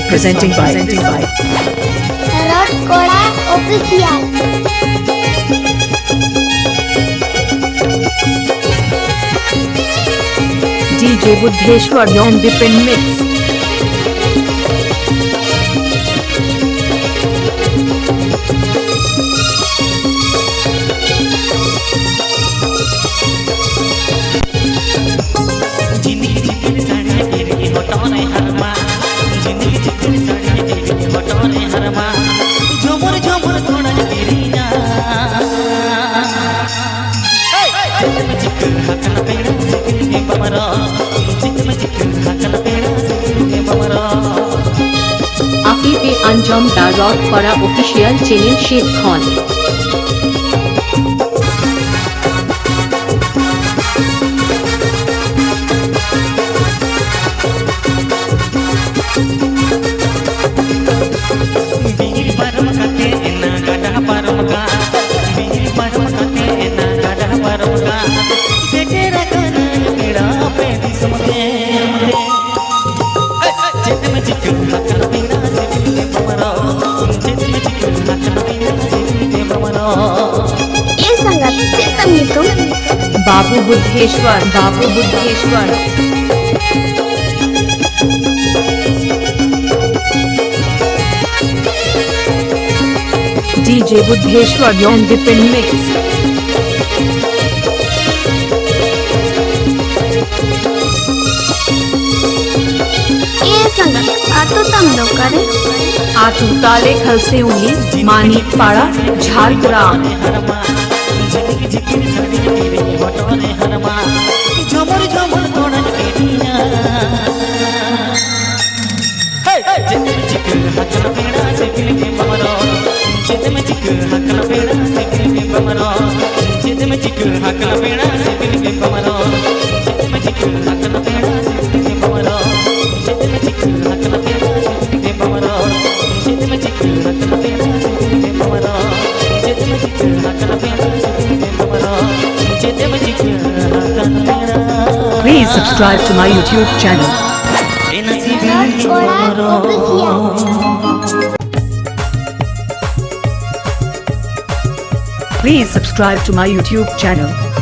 presenting by KORA official. DJ Buddheshwar on different mix. Afife Anjom Darot KORA official channel Sheikh Khan. ये संगत चित्तम नितुम Babu Buddheshwar. DJ Buddheshwar on different mix. ये संगत आतो तम लोग करे आतु ताले खलसे उली मानिक पाड़ा Jhargram Please subscribe to my YouTube channel. KORA official. Please subscribe to my YouTube channel.